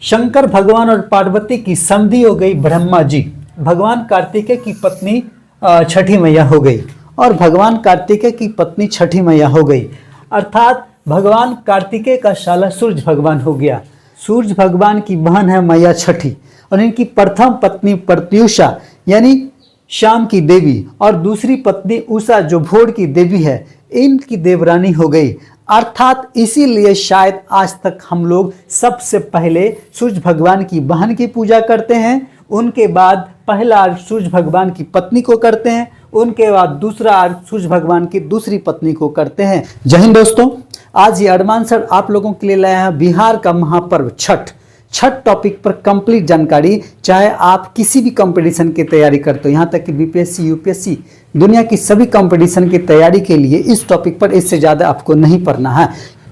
शंकर भगवान और पार्वती की संधि हो गई, ब्रह्मा जी भगवान कार्तिकेय की पत्नी छठी मैया हो गई और भगवान कार्तिकेय की पत्नी छठी मैया हो गई, अर्थात भगवान कार्तिकेय का शाला सूर्य भगवान हो गया। सूर्य भगवान की बहन है मैया छठी और इनकी प्रथम पत्नी प्रत्युषा यानी शाम की देवी और दूसरी पत्नी उषा जो भोर की देवी है, इनकी देवरानी हो गई। अर्थात इसीलिए शायद आज तक हम लोग सबसे पहले सूर्य भगवान की बहन की पूजा करते हैं, उनके बाद पहला अर्घ सूर्य भगवान की पत्नी को करते हैं, उनके बाद दूसरा अर्घ सूर्य भगवान की दूसरी पत्नी को करते हैं। जय हिंद दोस्तों, आज ये अरमान सर आप लोगों के लिए लाया है बिहार का महापर्व छठ। छठ टॉपिक पर कंप्लीट जानकारी, चाहे आप किसी भी कंपटीशन की तैयारी करते हो, यहाँ तक कि बीपीएससी यूपीएससी दुनिया की सभी कंपटीशन की तैयारी के लिए इस टॉपिक पर इससे ज़्यादा आपको नहीं पढ़ना है।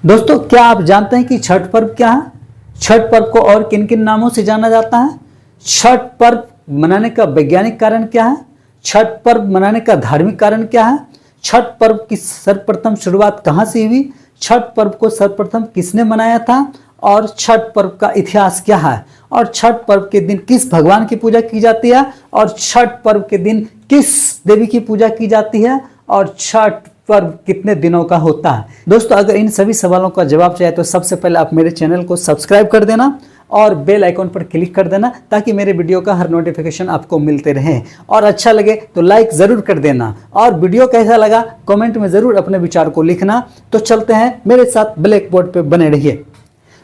दोस्तों, क्या आप जानते हैं कि छठ पर्व क्या है? छठ पर्व को और किन किन नामों से जाना जाता है? छठ पर्व मनाने का वैज्ञानिक कारण क्या है? छठ पर्व मनाने का धार्मिक कारण क्या है? छठ पर्व की सर्वप्रथम शुरुआत कहाँ से हुई? छठ पर्व को सर्वप्रथम किसने मनाया था? और छठ पर्व का इतिहास क्या है? और छठ पर्व के दिन किस भगवान की पूजा की जाती है? और छठ पर्व के दिन किस देवी की पूजा की जाती है? और छठ पर्व कितने दिनों का होता है? दोस्तों, अगर इन सभी सवालों का जवाब चाहिए तो सबसे पहले आप मेरे चैनल को सब्सक्राइब कर देना और बेल आइकॉन पर क्लिक कर देना ताकि मेरे वीडियो का हर नोटिफिकेशन आपको मिलते रहे। और अच्छा लगे तो लाइक ज़रूर कर देना और वीडियो कैसा लगा कमेंट में ज़रूर अपने विचार को लिखना। तो चलते हैं, मेरे साथ ब्लैक बोर्ड पे बने रहिए।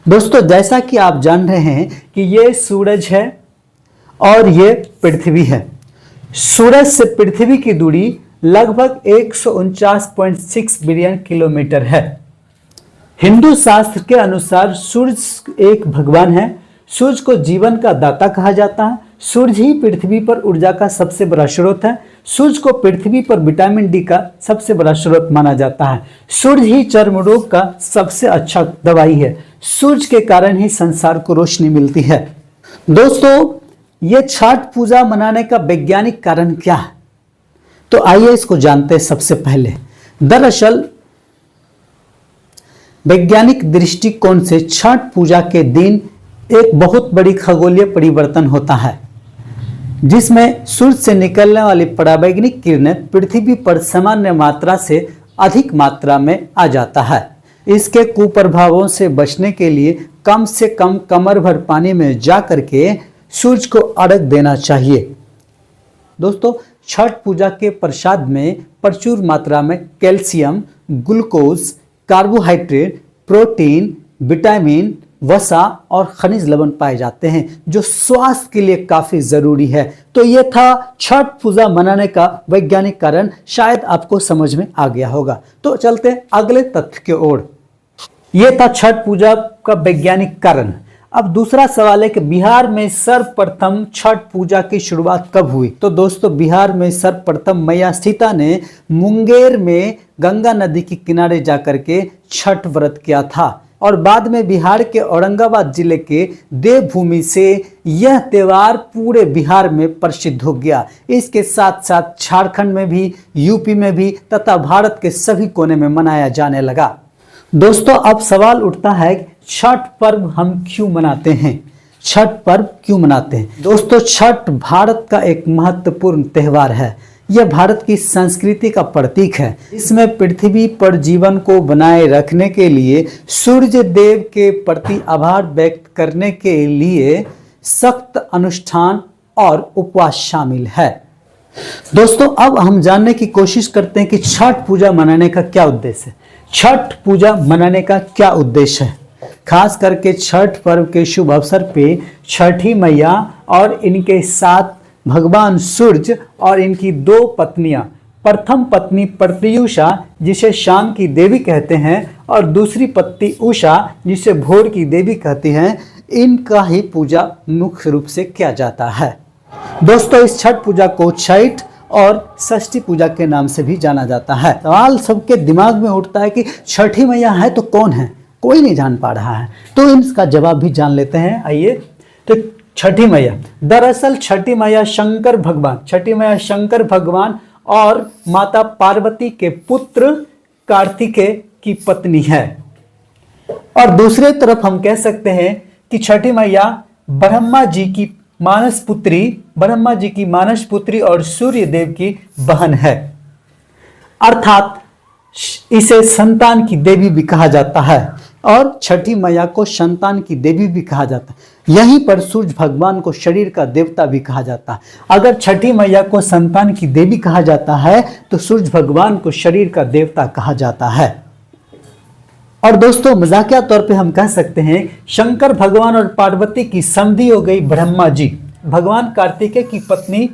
दोस्तों, जैसा कि आप जान रहे हैं कि ये सूरज है और ये पृथ्वी है। सूरज से पृथ्वी की दूरी लगभग 149.6 बिलियन किलोमीटर है। हिंदू शास्त्र के अनुसार सूर्य एक भगवान है। सूर्य को जीवन का दाता कहा जाता है। सूर्य ही पृथ्वी पर ऊर्जा का सबसे बड़ा स्रोत है। सूर्य को पृथ्वी पर विटामिन डी का सबसे बड़ा स्रोत माना जाता है। सूर्य ही चर्म रोग का सबसे अच्छा दवाई है। सूर्य के कारण ही संसार को रोशनी मिलती है। दोस्तों, ये छठ पूजा मनाने का वैज्ञानिक कारण क्या है? तो आइए इसको जानते हैं। सबसे पहले दरअसल वैज्ञानिक दृष्टिकोण से छठ पूजा के दिन एक बहुत बड़ी खगोलीय परिवर्तन होता है जिसमें सूर्य से निकलने वाली पराबैंगनी किरणें पृथ्वी पर सामान्य मात्रा से अधिक मात्रा में आ जाता है। इसके कुप्रभावों से बचने के लिए कम से कम कमर भर पानी में जा करके सूर्य को अर्घ देना चाहिए। दोस्तों, छठ पूजा के प्रसाद में प्रचुर मात्रा में calcium, glucose, carbohydrate, protein, vitamin, वसा और खनिज लवण पाए जाते हैं जो स्वास्थ्य के लिए काफी जरूरी है। तो यह था छठ पूजा मनाने का वैज्ञानिक कारण। शायद आपको समझ में आ गया होगा। तो चलते हैं अगले तथ्य की ओर। यह था छठ पूजा का वैज्ञानिक कारण। अब दूसरा सवाल है कि बिहार में सर्वप्रथम छठ पूजा की शुरुआत कब हुई? तो दोस्तों, बिहार में सर्वप्रथम मैया सीता ने मुंगेर में गंगा नदी के किनारे जाकर के छठ व्रत किया था और बाद में बिहार के औरंगाबाद जिले के देवभूमि से यह त्यौहार पूरे बिहार में प्रसिद्ध हो गया। इसके साथ साथ झारखंड में भी, यूपी में भी तथा भारत के सभी कोने में मनाया जाने लगा। दोस्तों, अब सवाल उठता है छठ पर्व हम क्यों मनाते हैं? छठ पर्व क्यों मनाते हैं? दोस्तों, छठ भारत का एक महत्वपूर्ण त्यौहार है। यह भारत की संस्कृति का प्रतीक है। इसमें पृथ्वी पर जीवन को बनाए रखने के लिए सूर्य देव के प्रति आभार व्यक्त करने के लिए सख्त अनुष्ठान और उपवास शामिल है। दोस्तों, अब हम जानने की कोशिश करते हैं कि छठ पूजा मनाने का क्या उद्देश्य है। छठ पूजा मनाने का क्या उद्देश्य है? खास करके छठ पर्व के शुभ अवसर पे छठी मैया और इनके साथ भगवान सूर्य और इनकी दो पत्नियां, प्रथम पत्नी प्रत्युषा जिसे शाम की देवी कहते हैं और दूसरी पत्नी उषा जिसे भोर की देवी कहती हैं, इनका ही पूजा मुख्य रूप से किया जाता है। दोस्तों, इस छठ पूजा को छठ और षष्ठी पूजा के नाम से भी जाना जाता है। सवाल सबके दिमाग में उठता है कि छठी मैया है तो कौन है? कोई नहीं जान पा रहा है। तो इसका जवाब भी जान लेते हैं। आइए, तो छठी मैया, दरअसल छठी मैया शंकर भगवान और माता पार्वती के पुत्र कार्तिकेय की पत्नी है। और दूसरे तरफ हम कह सकते हैं कि छठी मैया ब्रह्मा जी की मानस पुत्री और सूर्य देव की बहन है, अर्थात इसे संतान की देवी भी कहा जाता है और छठी मैया को संतान की देवी भी कहा जाता है। यहीं पर सूर्य भगवान को शरीर का देवता भी कहा जाता है। अगर छठी मैया को संतान की देवी कहा जाता है तो सूर्य भगवान को शरीर का देवता कहा जाता है। और दोस्तों, मजाकिया तौर पे हम कह सकते हैं शंकर भगवान और पार्वती की संधि हो गई ब्रह्मा जी, भगवान कार्तिकेय की पत्नी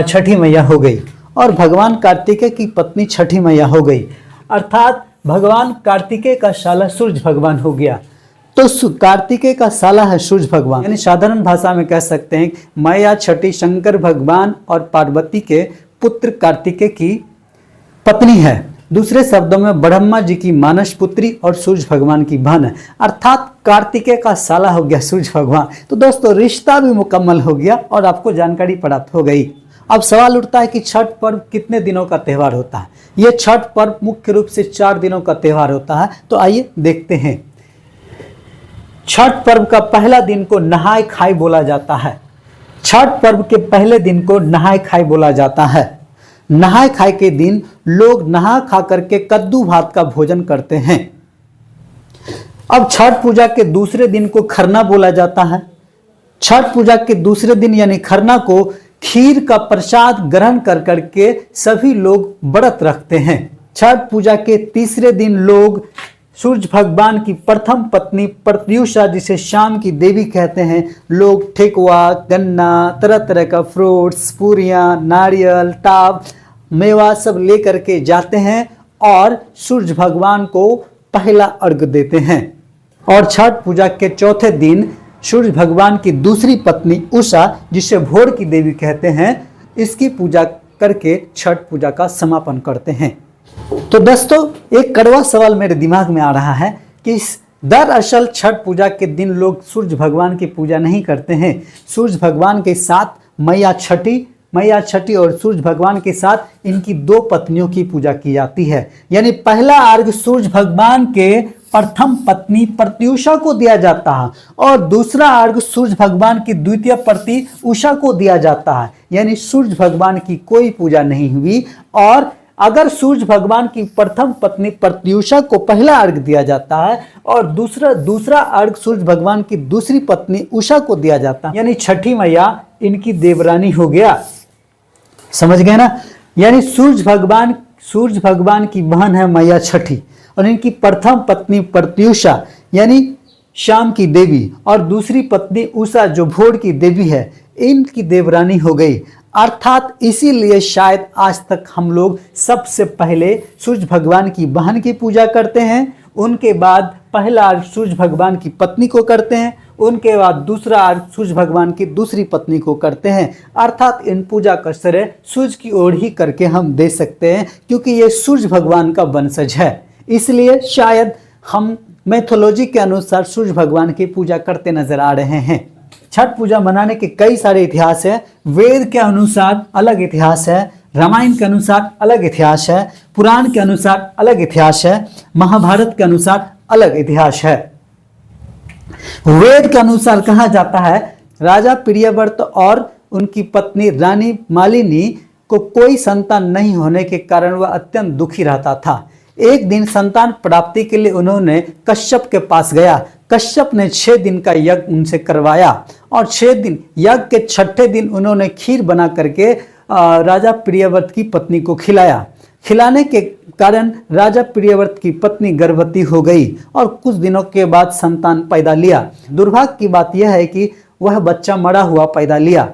छठी मैया हो गई और भगवान कार्तिकेय की पत्नी छठी मैया हो गई, अर्थात भगवान कार्तिकेय का साला सूर्य भगवान हो गया। तो कार्तिकेय का साला है सूर्य भगवान, यानी साधारण भाषा में कह सकते हैं मैया छठी शंकर भगवान और पार्वती के पुत्र कार्तिकेय की पत्नी है। दूसरे शब्दों में ब्रह्मा जी की मानस पुत्री और सूर्य भगवान की बहन है, अर्थात कार्तिकेय का साला हो गया सूर्य भगवान। तो दोस्तों, रिश्ता भी मुकम्मल हो गया और आपको जानकारी प्राप्त हो गई। अब सवाल उठता है कि छठ पर्व कितने दिनों का त्यौहार होता है। यह छठ पर्व मुख्य रूप से 4 दिनों का त्यौहार होता है। तो आइए देखते हैं। छठ पर्व का पहला दिन को नहाय खाय बोला जाता है। छठ पर्व के पहले दिन को नहाय खाय बोला जाता है। नहाय खाय के दिन लोग नहा खा करके कद्दू भात का भोजन करते हैं। अब छठ पूजा के दूसरे दिन को खरना बोला जाता है। छठ पूजा के दूसरे दिन यानी खरना को खीर का प्रसाद ग्रहण कर करके सभी लोग व्रत रखते हैं। छठ पूजा के तीसरे दिन लोग सूर्य भगवान की प्रथम पत्नी प्रत्युषा, जिसे शाम की देवी कहते हैं, लोग ठेकुआ, गन्ना, तरह तरह का फ्रूट्स, पूरियां, नारियल, टाप, मेवा सब लेकर के जाते हैं और सूर्य भगवान को पहला अर्घ देते हैं। और छठ पूजा के चौथे दिन सूर्य भगवान की दूसरी पत्नी उषा, जिसे भोर की देवी कहते हैं, इसकी पूजा करके छठ पूजा का समापन करते हैं। तो दोस्तों, एक कड़वा सवाल मेरे दिमाग में आ रहा है कि दरअसल छठ पूजा के दिन लोग सूर्य भगवान की पूजा नहीं करते हैं। सूर्य भगवान के साथ मैया छठी और सूर्य भगवान के साथ इनकी 2 पत्नियों की पूजा की जाती है। यानी पहला अर्घ सूर्य भगवान के प्रथम पत्नी प्रत्युषा को दिया जाता है और दूसरा अर्घ सूर्य भगवान की द्वितीय पत्नी उषा को दिया जाता है। यानी सूर्य भगवान की कोई पूजा नहीं हुई। और अगर सूर्य भगवान की प्रथम पत्नी प्रत्युषा को पहला अर्घ दिया जाता है और दूसरा अर्घ सूर्य भगवान की दूसरी पत्नी उषा को दिया जाता है, यानी छठी मैया इनकी देवरानी हो गया। समझ गए ना? यानी सूर्य भगवान की बहन है मैया छठी और इनकी प्रथम पत्नी प्रत्युषा यानी शाम की देवी और दूसरी पत्नी उषा जो भोर की देवी है, इनकी देवरानी हो गई। अर्थात इसीलिए शायद आज तक हम लोग सबसे पहले सूर्य भगवान की बहन की पूजा करते हैं, उनके बाद पहला अर्घ सूर्य भगवान की पत्नी को करते हैं, उनके बाद दूसरा अर्घ सूर्य भगवान की दूसरी पत्नी को करते हैं। अर्थात इन पूजा का श्रेय सूर्य की ओर ही करके हम दे सकते हैं, क्योंकि ये सूर्य भगवान का वंशज है। इसलिए शायद हम मैथोलॉजी के अनुसार सूर्य भगवान की पूजा करते नजर आ रहे हैं। छठ पूजा मनाने के कई सारे इतिहास है। वेद के अनुसार अलग इतिहास है, रामायण के अनुसार अलग इतिहास है, पुराण के अनुसार अलग इतिहास है, महाभारत के अनुसार अलग इतिहास है। वेद के अनुसार कहा जाता है राजा प्रियव्रत और उनकी पत्नी रानी मालिनी को कोई संतान नहीं होने के कारण वह अत्यंत दुखी रहता था। एक दिन संतान प्राप्ति के लिए उन्होंने कश्यप के पास गया। कश्यप ने 6 दिन का यज्ञ उनसे करवाया और 6 दिन यज्ञ के 6ठे दिन उन्होंने खीर बना करके राजा प्रियव्रत की पत्नी को खिलाया। खिलाने के कारण राजा प्रियव्रत की पत्नी गर्भवती हो गई और कुछ दिनों के बाद संतान पैदा लिया। दुर्भाग्य की बात यह है कि वह बच्चा मरा हुआ पैदा लिया,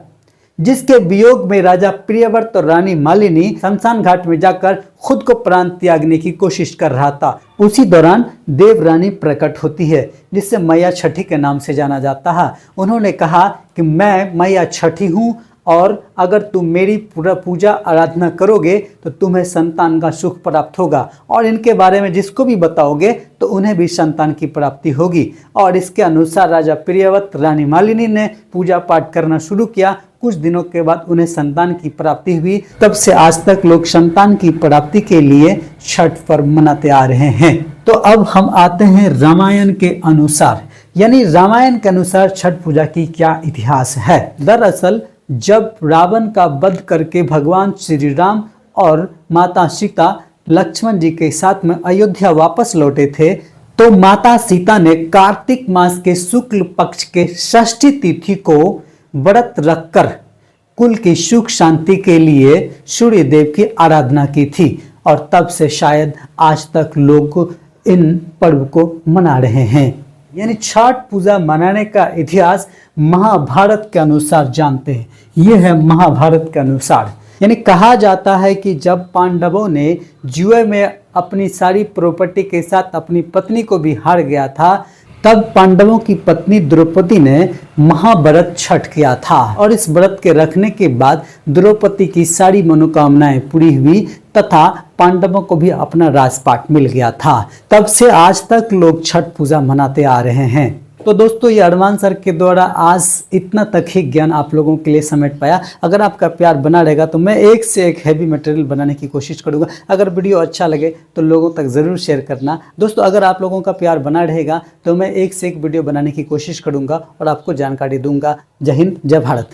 जिसके वियोग में राजा प्रियव्रत और रानी मालिनी शमशान घाट में जाकर खुद को प्राण त्यागने की कोशिश कर रहा था। उसी दौरान देवरानी प्रकट होती है, जिसे मैया छठी के नाम से जाना जाता है। उन्होंने कहा कि मैं मैया छठी हूँ और अगर तुम मेरी पूरा पूजा आराधना करोगे तो तुम्हें संतान का सुख प्राप्त होगा और इनके बारे में जिसको भी बताओगे तो उन्हें भी संतान की प्राप्ति होगी। और इसके अनुसार राजा प्रियव्रत रानी मालिनी ने पूजा पाठ करना शुरू किया। कुछ दिनों के बाद उन्हें संतान की प्राप्ति हुई। तब से आज तक लोग संतान की प्राप्ति के लिए छठ पर्व मनाते आ रहे हैं। तो अब हम आते हैं रामायण के अनुसार यानी रामायण के अनुसार छठ पूजा की क्या इतिहास है। दरअसल जब रावण का वध करके भगवान श्री राम और माता सीता लक्ष्मण जी के साथ में अयोध्या वापस लौटे थे, तो माता सीता ने कार्तिक मास के शुक्ल पक्ष के षष्ठी तिथि को व्रत रखकर कुल की सुख शांति के लिए सूर्य देव की आराधना की थी, और तब से शायद आज तक लोग इन पर्व को मना रहे हैं। यानी छठ पूजा मनाने का इतिहास महाभारत के अनुसार जानते हैं। ये है महाभारत के अनुसार। यानी कहा जाता है कि जब पांडवों ने जुए में अपनी सारी प्रॉपर्टी के साथ अपनी पत्नी को भी हार गया था, तब पांडवों की पत्नी द्रौपदी ने महाव्रत छठ किया था, और इस व्रत के रखने के बाद द्रौपदी की सारी मनोकामनाएं पूरी हुई तथा पांडवों को भी अपना राजपाट मिल गया था। तब से आज तक लोग छठ पूजा मनाते आ रहे हैं। तो दोस्तों, ये अरमान सर के द्वारा आज इतना तक ही ज्ञान आप लोगों के लिए समेट पाया। अगर आपका प्यार बना रहेगा तो मैं एक से एक हैवी मटेरियल बनाने की कोशिश करूंगा। अगर वीडियो अच्छा लगे तो लोगों तक ज़रूर शेयर करना। दोस्तों, अगर आप लोगों का प्यार बना रहेगा तो मैं एक से एक वीडियो बनाने की कोशिश करूंगा और आपको जानकारी दूंगा। जय हिंद, जय भारत।